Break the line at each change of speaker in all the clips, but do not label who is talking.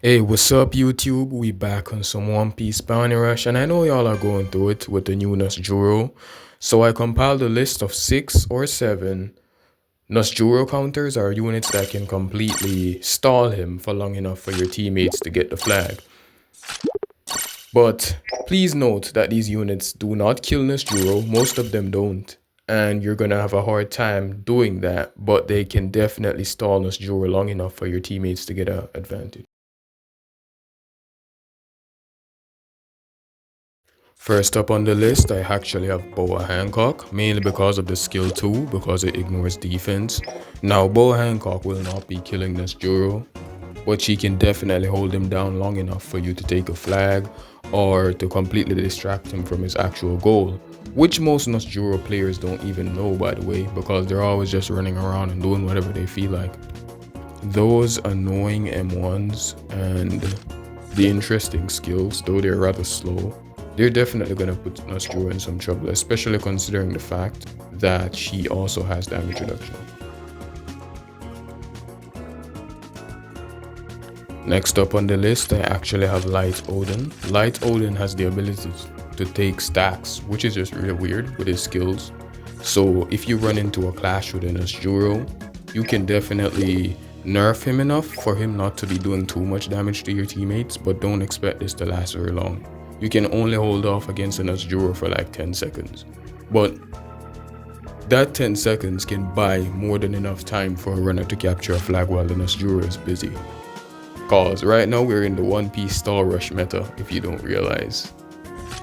Hey, what's up, YouTube? We back on some One Piece Bounty Rush, and I know y'all are going through it with the new Nusjuro. So I compiled a list of 6 or 7 Nusjuro counters or units that can completely stall him for long enough for your teammates to get the flag. But please note that these units do not kill Nusjuro, most of them don't. And you're gonna have a hard time doing that, but they can definitely stall Nusjuro long enough for your teammates to get an advantage. First up on the list, I actually have Boa Hancock, mainly because of the skill 2, because it ignores defense. Now, Boa Hancock will not be killing Nusjuro, but she can definitely hold him down long enough for you to take a flag or to completely distract him from his actual goal, which most Nusjuro players don't even know, by the way, because they're always just running around and doing whatever they feel like. Those annoying M1s and the interesting skills, though they're rather slow, they're definitely going to put Nusjuro in some trouble, especially considering the fact that she also has damage reduction. Next up on the list, I actually have Light Odin. Light Odin has the ability to take stacks, which is just really weird with his skills. So if you run into a clash with a Nusjuro, you can definitely nerf him enough for him not to be doing too much damage to your teammates, but don't expect this to last very long. You can only hold off against a Nusjuro for like 10 seconds. But that 10 seconds can buy more than enough time for a runner to capture a flag while the Nusjuro is busy. Cause right now we're in the One Piece stall rush meta, if you don't realize.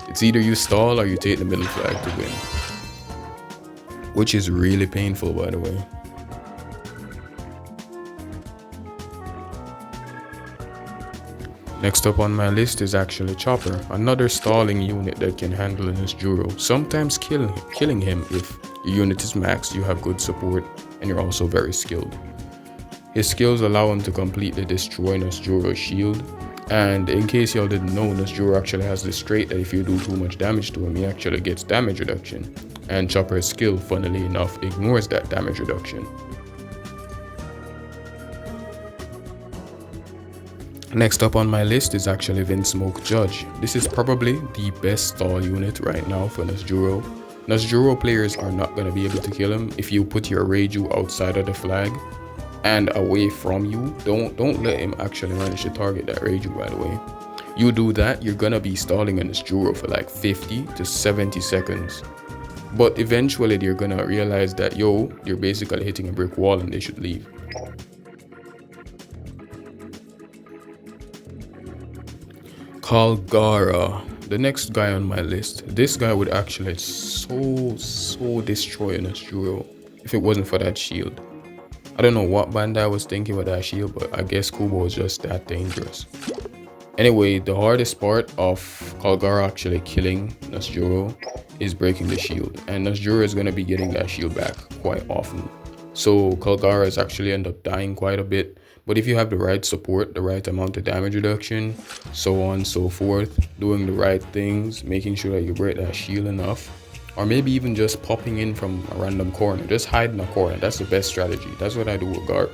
It's either you stall or you take the middle flag to win. Which is really painful, by the way. Next up on my list is actually Chopper, another stalling unit that can handle Nusjuro, sometimes killing him if your unit is maxed, you have good support, and you're also very skilled. His skills allow him to completely destroy Nusjuro's shield, and in case y'all didn't know, Nusjuro actually has this trait that if you do too much damage to him, he actually gets damage reduction, and Chopper's skill, funnily enough, ignores that damage reduction. Next up on my list is actually Vinsmoke Judge. This is probably the best stall unit right now for Nusjuro. Nusjuro players are not going to be able to kill him if you put your Reiju outside of the flag and away from you. Don't let him actually manage to target that Reiju, by the way. You do that, you're going to be stalling a Nusjuro for like 50 to 70 seconds. But eventually they're going to realize that, yo, you're basically hitting a brick wall and they should leave. Kalgara, the next guy on my list. This guy would actually so destroy a Nusjuro if it wasn't for that shield. I don't know what Bandai was thinking with that shield, but I guess Kubo was just that dangerous. Anyway, the hardest part of Kalgara actually killing Nusjuro is breaking the shield, and Nusjuro is going to be getting that shield back quite often. So Kalgara is actually end up dying quite a bit. But if you have the right support, the right amount of damage reduction, so on and so forth, doing the right things, making sure that you break that shield enough, or maybe even just popping in from a random corner, just hide in a corner. That's the best strategy. That's what I do with Garp.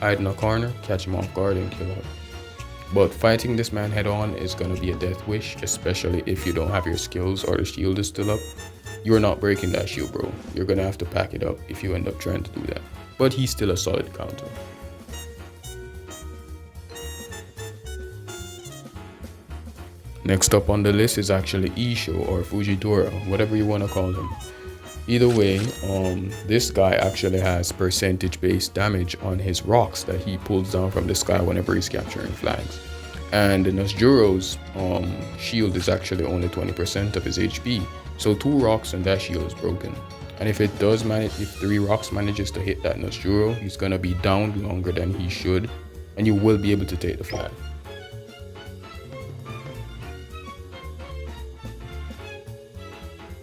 Hide in a corner, catch him off guard and kill him. But fighting this man head on is going to be a death wish, especially if you don't have your skills or the shield is still up. You're not breaking that shield, bro. You're going to have to pack it up if you end up trying to do that. But he's still a solid counter. Next up on the list is actually Isho or Fujitora, whatever you want to call him. Either way, this guy actually has percentage-based damage on his rocks that he pulls down from the sky whenever he's capturing flags. And Nusjuro's shield is actually only 20% of his HP, so 2 rocks and that shield is broken. And if 3 rocks manages to hit that Nusjuro, he's gonna be down longer than he should, and you will be able to take the flag.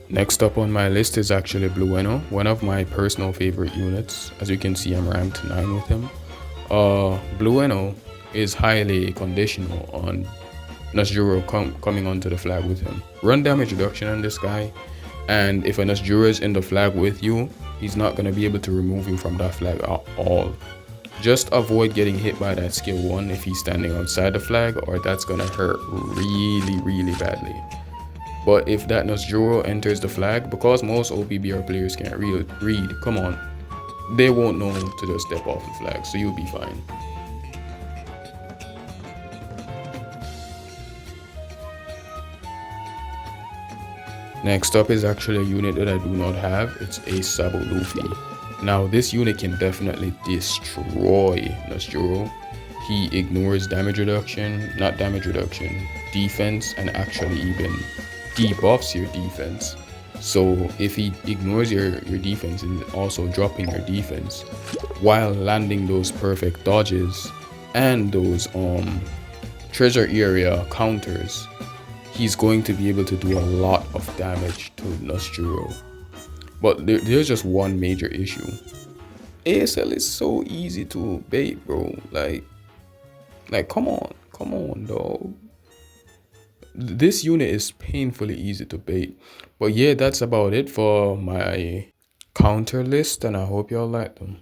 Next up on my list is actually Blueno, one of my personal favorite units. As you can see, I'm ranked 9 with him. Blueno is highly conditional on Nusjuro coming onto the flag with him. Run damage reduction on this guy, and if a Nusjuro is in the flag with you, he's not going to be able to remove you from that flag at all. Just avoid getting hit by that skill 1 if he's standing outside the flag, or that's gonna hurt really, really badly. But if that Nusjuro enters the flag, because most Opbr players can't read, come on, they won't know to just step off the flag, so you'll be fine. Next up is actually a unit that I do not have. It's a Sabo Luffy. Now this unit can definitely destroy Nusjuro. He ignores damage reduction, not damage reduction, defense, and actually even debuffs your defense. So if he ignores your defense and also dropping your defense while landing those perfect dodges and those treasure area counters, he's going to be able to do a lot of damage to Nusjuro. But there's just one major issue. ASL is so easy to bait, bro. Like come on, dog. This unit is painfully easy to bait. But yeah, that's about it for my counter list, and I hope y'all like them.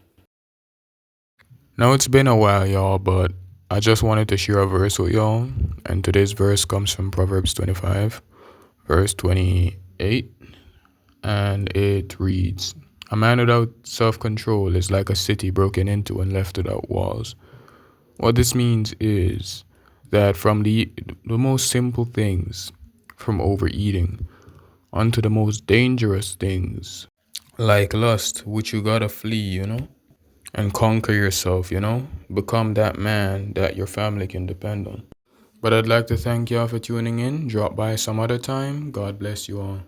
Now it's been a while, y'all, but I just wanted to share a verse with y'all. And today's verse comes from Proverbs 25, verse 28. And it reads, "A man without self-control is like a city broken into and left without walls." What this means is that from the most simple things, from overeating, onto the most dangerous things, like lust, which you gotta flee, and conquer yourself, become that man that your family can depend on. But I'd like to thank y'all for tuning in. Drop by some other time. God bless you all.